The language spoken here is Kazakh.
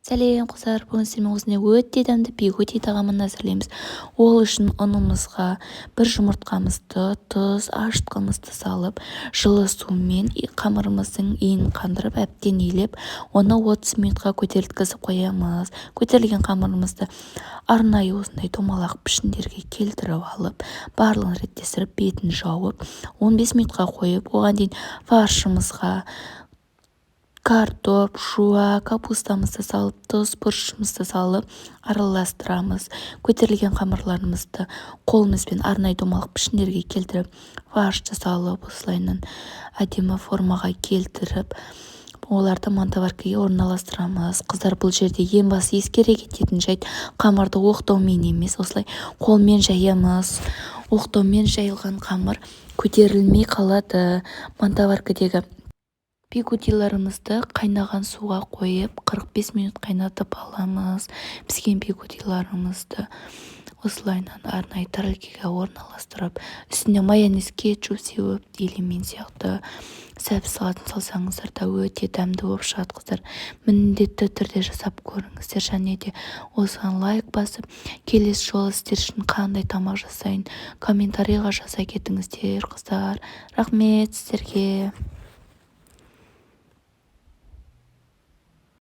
сәлем қыздар, бүгін сіздермен осындай өте дәмді бигуди тағамын әзірлейміз. Ол үшін ұнымызға бір жұмыртқамызды, тұз, ашыт қымызды салып, жылы сумен қамырымыздың иін қандырып, әбден илеп, оны 30 минутқа көтерілткізіп қоямыз. Көтерілген қамырымызды арнайы осындай домалақ пішіндерге келтіріп алып, барлығын реттестіріп, бетін жауып, 15 минутқа қойып, оған дейін фаршымызға картоп, жуа, капустамызды салып, тұз, бұрышымызды салып, араластырамыз. Көтерілген қамырларымызды қолымызбен арнайы домалақ пішіндерге келтіріп, фаршты салып, осылайынан әдемі формаға келтіріп, оларды мантоваркаға орналастырамыз. Қыздар, бұл жерде ең басы ескере кететін жайт, қамырды оқтаумен емес, осылай қолмен жаямыз. Оқтаумен жайылған қамыр көтерілмей қалады. Мантоваркадегі бигудиларымызды қайнаған суға қойып 45 минут қайнатып аламыз. Піскен бигудиларымызды осылайынан арнайы тәрелкеге орналастырып, үстіне майонез, кетчуп сеуіп, или мен сияқты сәбіз салатын салсаңыздар да өте дәмді болып шығады. Қыздар, міндетті түрде жасап көріңіздер, және де осыған лайк басып, келесі жолы сіздер үшін қандай тамақ жасайын комментарийға жаза кетіңіздер. Қыздар, рахмет сіздерге.